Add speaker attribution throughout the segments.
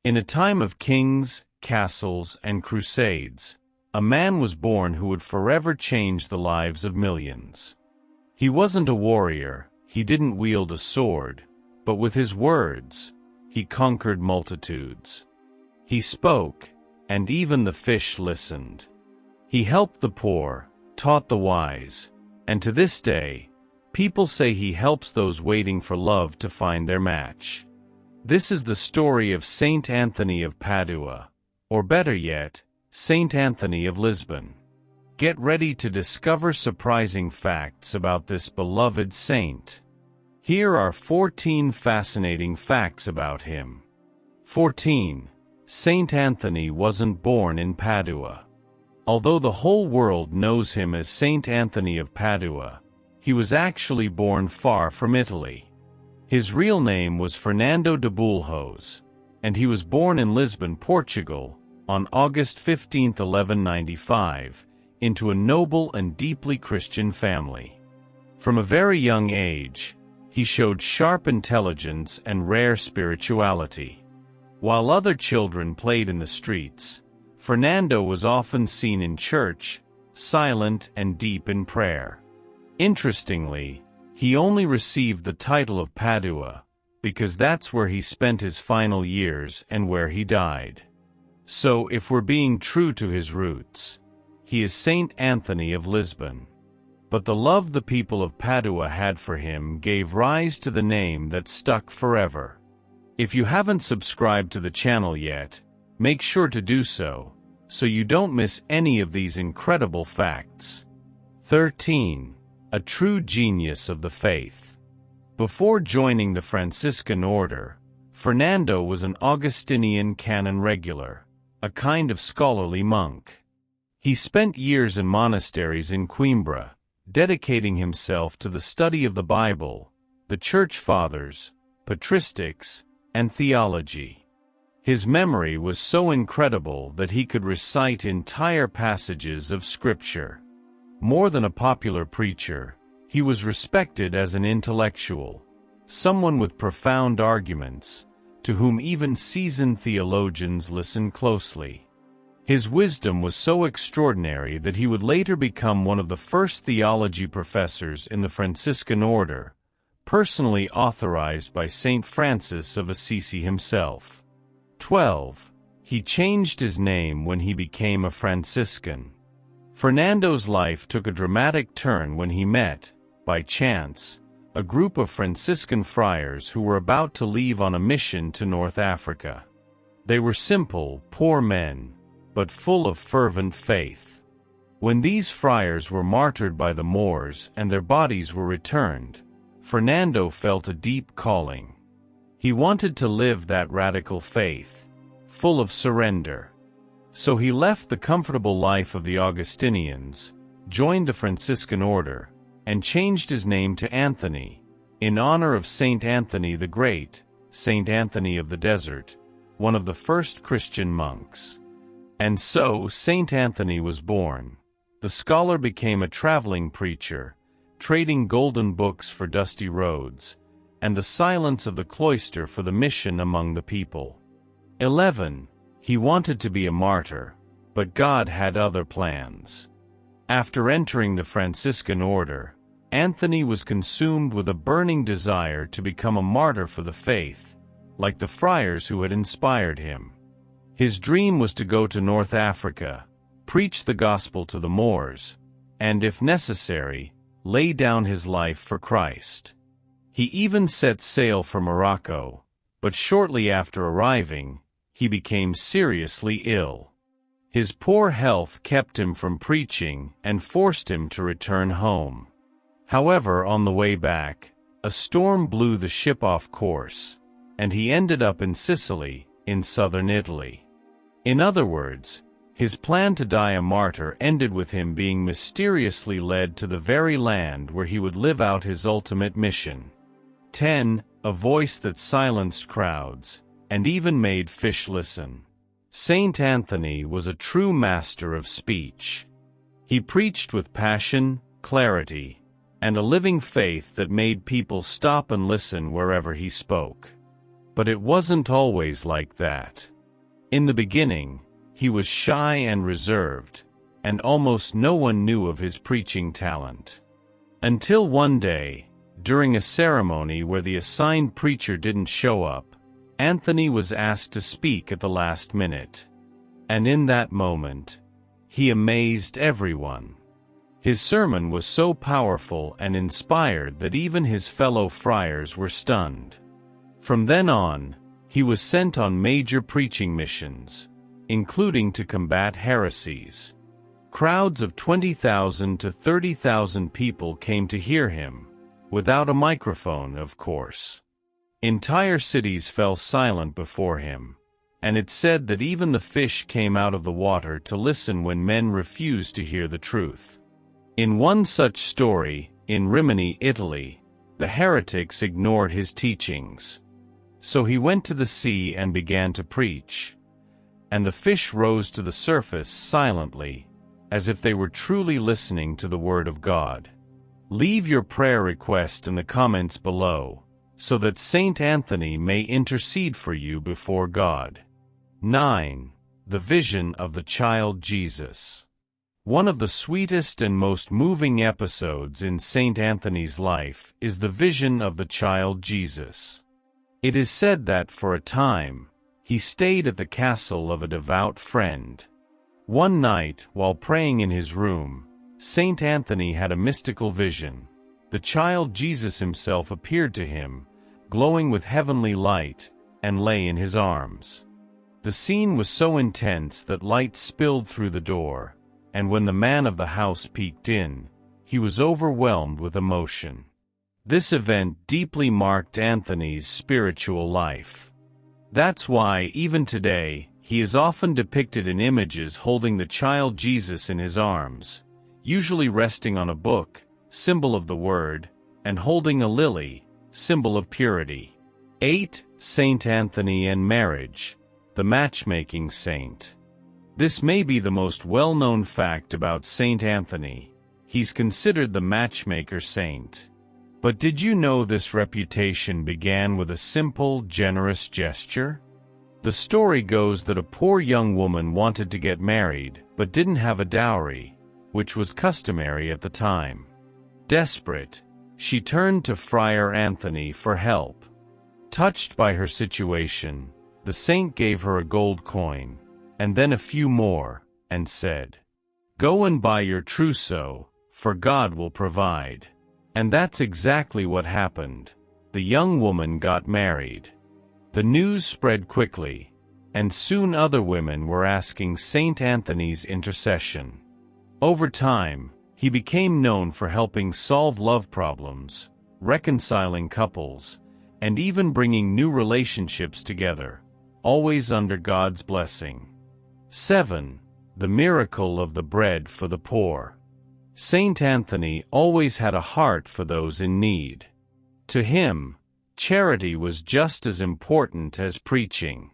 Speaker 1: In a time of kings, castles, and crusades, a man was born who would forever change the lives of millions. He wasn't a warrior, he didn't wield a sword, but with his words, he conquered multitudes. He spoke, and even the fish listened. He helped the poor, taught the wise, and to this day, people say he helps those waiting for love to find their match. This is the story of Saint Anthony of Padua, or better yet, Saint Anthony of Lisbon. Get ready to discover surprising facts about this beloved saint. Here are 14 fascinating facts about him. 14. Saint Anthony wasn't born in Padua. Although the whole world knows him as Saint Anthony of Padua, he was actually born far from Italy. His real name was Fernando de Bulhos, and he was born in Lisbon, Portugal, on August 15, 1195, into a noble and deeply Christian family. From a very young age, he showed sharp intelligence and rare spirituality. While other children played in the streets, Fernando was often seen in church, silent and deep in prayer. Interestingly, he only received the title of Padua because that's where he spent his final years and where he died. So if we're being true to his roots, he is Saint Anthony of Lisbon. But the love the people of Padua had for him gave rise to the name that stuck forever. If you haven't subscribed to the channel yet, make sure to do so you don't miss any of these incredible facts. 13. A true genius of the faith. Before joining the Franciscan order, Fernando was an Augustinian canon regular, a kind of scholarly monk. He spent years in monasteries in Coimbra, dedicating himself to the study of the Bible, the Church Fathers, patristics, and theology. His memory was so incredible that he could recite entire passages of Scripture. More than a popular preacher, he was respected as an intellectual, someone with profound arguments, to whom even seasoned theologians listened closely. His wisdom was so extraordinary that he would later become one of the first theology professors in the Franciscan order, personally authorized by Saint Francis of Assisi himself. 12. He changed his name when he became a Franciscan. Fernando's life took a dramatic turn when he met, by chance, a group of Franciscan friars who were about to leave on a mission to North Africa. They were simple, poor men, but full of fervent faith. When these friars were martyred by the Moors and their bodies were returned, Fernando felt a deep calling. He wanted to live that radical faith, full of surrender. So he left the comfortable life of the Augustinians, joined the Franciscan order, and changed his name to Anthony, in honor of Saint Anthony the Great, Saint Anthony of the Desert, one of the first Christian monks. And so Saint Anthony was born. The scholar became a traveling preacher, trading golden books for dusty roads, and the silence of the cloister for the mission among the people. 11. He wanted to be a martyr, but God had other plans. After entering the Franciscan order, Anthony was consumed with a burning desire to become a martyr for the faith, like the friars who had inspired him. His dream was to go to North Africa, preach the gospel to the Moors, and if necessary, lay down his life for Christ. He even set sail for Morocco, but shortly after arriving, he became seriously ill. His poor health kept him from preaching and forced him to return home. However, on the way back, a storm blew the ship off course, and he ended up in Sicily, in southern Italy. In other words, his plan to die a martyr ended with him being mysteriously led to the very land where he would live out his ultimate mission. 10. A voice that silenced crowds, and even made fish listen. Saint Anthony was a true master of speech. He preached with passion, clarity, and a living faith that made people stop and listen wherever he spoke. But it wasn't always like that. In the beginning, he was shy and reserved, and almost no one knew of his preaching talent. Until one day, during a ceremony where the assigned preacher didn't show up, Anthony was asked to speak at the last minute. And in that moment, he amazed everyone. His sermon was so powerful and inspired that even his fellow friars were stunned. From then on, he was sent on major preaching missions, including to combat heresies. Crowds of 20,000 to 30,000 people came to hear him, without a microphone, of course. Entire cities fell silent before him, and it's said that even the fish came out of the water to listen when men refused to hear the truth. In one such story, in Rimini, Italy, the heretics ignored his teachings. So he went to the sea and began to preach, and the fish rose to the surface silently, as if they were truly listening to the word of God. Leave your prayer request in the comments below, so that Saint Anthony may intercede for you before God. 9. The Vision of the Child Jesus. One of the sweetest and most moving episodes in Saint Anthony's life is the vision of the child Jesus. It is said that for a time, he stayed at the castle of a devout friend. One night, while praying in his room, Saint Anthony had a mystical vision. The child Jesus himself appeared to him, glowing with heavenly light, and lay in his arms. The scene was so intense that light spilled through the door, and when the man of the house peeked in, he was overwhelmed with emotion. This event deeply marked Anthony's spiritual life. That's why, even today, he is often depicted in images holding the child Jesus in his arms, usually resting on a book, symbol of the Word, and holding a lily, symbol of purity. 8. Saint Anthony and marriage, the matchmaking saint. This may be the most well-known fact about Saint Anthony. He's considered the matchmaker saint. But did you know this reputation began with a simple, generous gesture? The story goes that a poor young woman wanted to get married, but didn't have a dowry, which was customary at the time. Desperate, she turned to Friar Anthony for help. Touched by her situation, the saint gave her a gold coin, and then a few more, and said, "Go and buy your trousseau, for God will provide." And that's exactly what happened. The young woman got married. The news spread quickly, and soon other women were asking Saint Anthony's intercession. Over time, he became known for helping solve love problems, reconciling couples, and even bringing new relationships together, always under God's blessing. 7. The miracle of the bread for the poor. Saint Anthony always had a heart for those in need. To him, charity was just as important as preaching.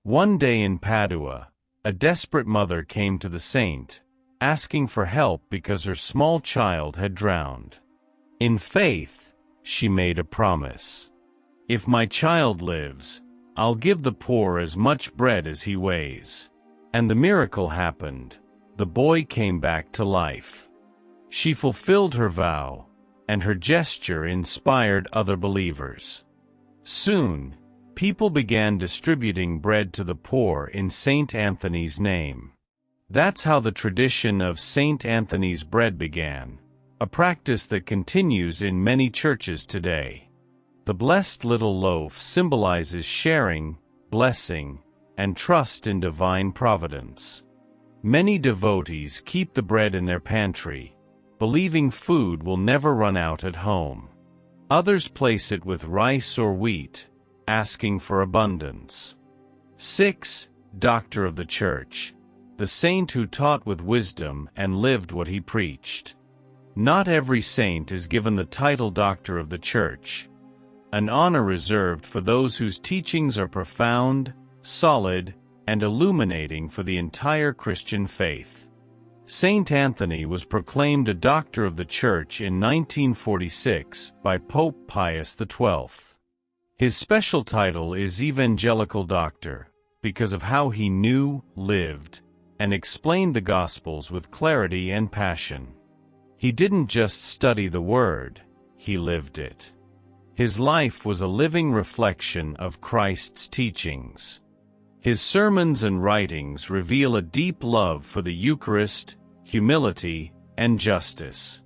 Speaker 1: One day in Padua, a desperate mother came to the saint, asking for help because her small child had drowned. In faith, she made a promise. "If my child lives, I'll give the poor as much bread as he weighs." And the miracle happened. The boy came back to life. She fulfilled her vow, and her gesture inspired other believers. Soon, people began distributing bread to the poor in Saint Anthony's name. That's how the tradition of Saint Anthony's bread began, a practice that continues in many churches today. The blessed little loaf symbolizes sharing, blessing, and trust in divine providence. Many devotees keep the bread in their pantry, believing food will never run out at home. Others place it with rice or wheat, asking for abundance. 6. Doctor of the Church, the saint who taught with wisdom and lived what he preached. Not every saint is given the title Doctor of the Church, an honor reserved for those whose teachings are profound, solid, and illuminating for the entire Christian faith. Saint Anthony was proclaimed a Doctor of the Church in 1946 by Pope Pius XII. His special title is Evangelical Doctor, because of how he knew, lived, and explained the Gospels with clarity and passion. He didn't just study the Word, he lived it. His life was a living reflection of Christ's teachings. His sermons and writings reveal a deep love for the Eucharist, humility, and justice.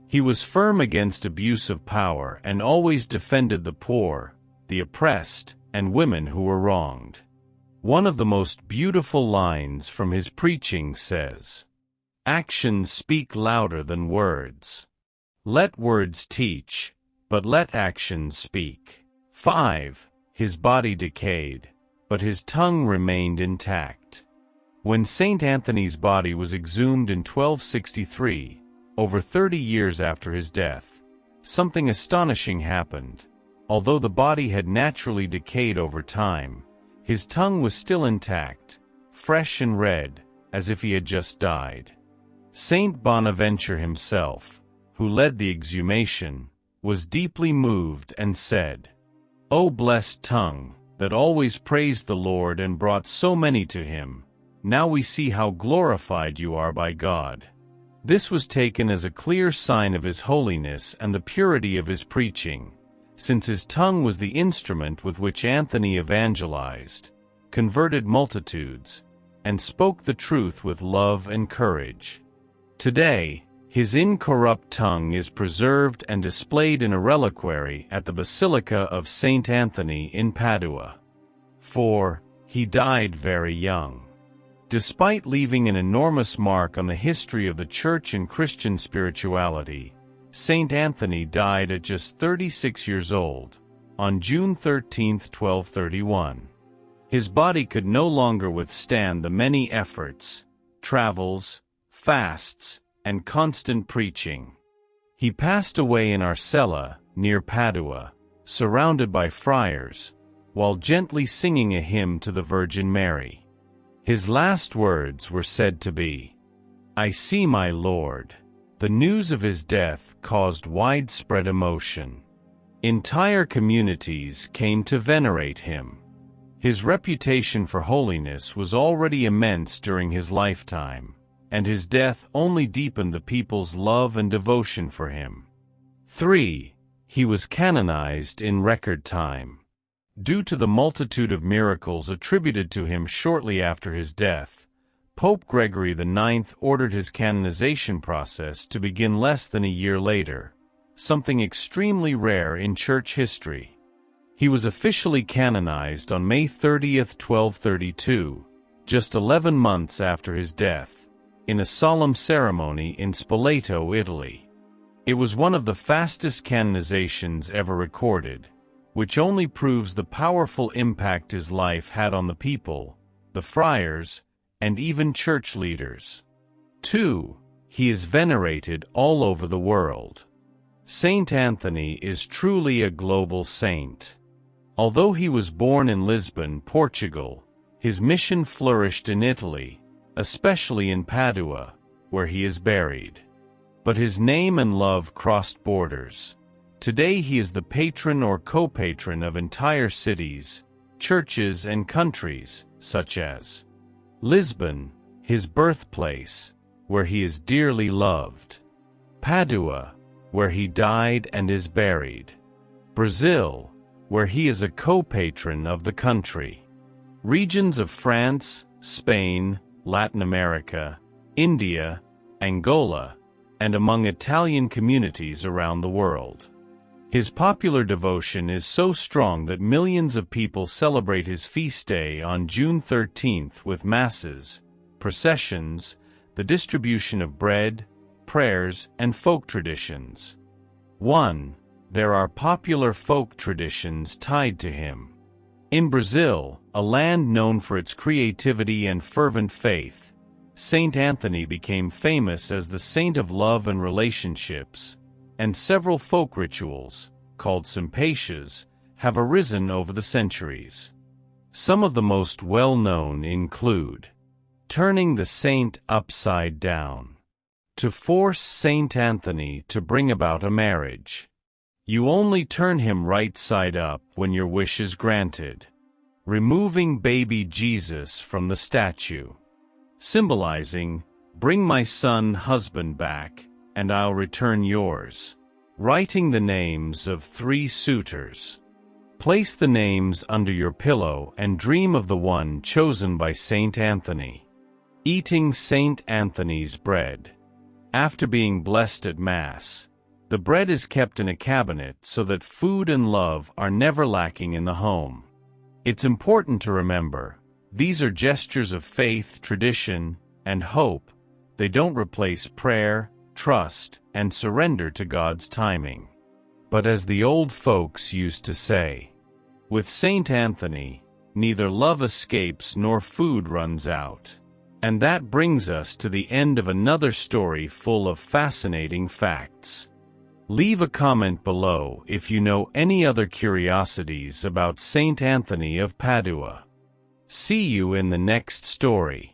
Speaker 1: He was firm against abuse of power and always defended the poor, the oppressed, and women who were wronged. One of the most beautiful lines from his preaching says, "Actions speak louder than words. Let words teach, but let actions speak." 5. His body decayed, but his tongue remained intact. When Saint Anthony's body was exhumed in 1263, over 30 years after his death, something astonishing happened. Although the body had naturally decayed over time, his tongue was still intact, fresh and red, as if he had just died. Saint Bonaventure himself, who led the exhumation, was deeply moved and said, "O blessed tongue, that always praised the Lord and brought so many to him, now we see how glorified you are by God." This was taken as a clear sign of his holiness and the purity of his preaching, since his tongue was the instrument with which Anthony evangelized, converted multitudes, and spoke the truth with love and courage. Today, his incorrupt tongue is preserved and displayed in a reliquary at the Basilica of Saint Anthony in Padua. 4. He died very young. Despite leaving an enormous mark on the history of the Church and Christian spirituality, Saint Anthony died at just 36 years old, on June 13, 1231. His body could no longer withstand the many efforts, travels, fasts, and constant preaching. He passed away in Arcella, near Padua, surrounded by friars, while gently singing a hymn to the Virgin Mary. His last words were said to be, "I see my Lord." The news of his death caused widespread emotion. Entire communities came to venerate him. His reputation for holiness was already immense during his lifetime, and his death only deepened the people's love and devotion for him. 3. He was canonized in record time. Due to the multitude of miracles attributed to him shortly after his death, Pope Gregory IX ordered his canonization process to begin less than a year later, something extremely rare in church history. He was officially canonized on May 30, 1232, just 11 months after his death, in a solemn ceremony in Spoleto, Italy. It was one of the fastest canonizations ever recorded, which only proves the powerful impact his life had on the people, the friars, and even church leaders. 2. He is venerated all over the world. Saint Anthony is truly a global saint. Although he was born in Lisbon, Portugal, his mission flourished in Italy, especially in Padua, where he is buried. But his name and love crossed borders. Today he is the patron or co-patron of entire cities, churches and countries, such as Lisbon, his birthplace, where he is dearly loved; Padua, where he died and is buried; Brazil, where he is a co-patron of the country; regions of France, Spain, Latin America, India, Angola, and among Italian communities around the world. His popular devotion is so strong that millions of people celebrate his feast day on June 13th with masses, processions, the distribution of bread, prayers, and folk traditions. 1. There are popular folk traditions tied to him. In Brazil, a land known for its creativity and fervent faith, Saint Anthony became famous as the saint of love and relationships, and several folk rituals, called sympatias, have arisen over the centuries. Some of the most well-known include turning the saint upside down, to force Saint Anthony to bring about a marriage. You only turn him right side up when your wish is granted. removing baby Jesus from the statue, symbolizing, "Bring my son husband back, and I'll return yours." Writing the names of 3 suitors. Place the names under your pillow and dream of the one chosen by Saint Anthony. Eating Saint Anthony's bread. After being blessed at Mass, the bread is kept in a cabinet so that food and love are never lacking in the home. It's important to remember, these are gestures of faith, tradition, and hope. They don't replace prayer, trust, and surrender to God's timing. But as the old folks used to say, with Saint Anthony, neither love escapes nor food runs out. And that brings us to the end of another story full of fascinating facts. Leave a comment below if you know any other curiosities about Saint Anthony of Padua. See you in the next story.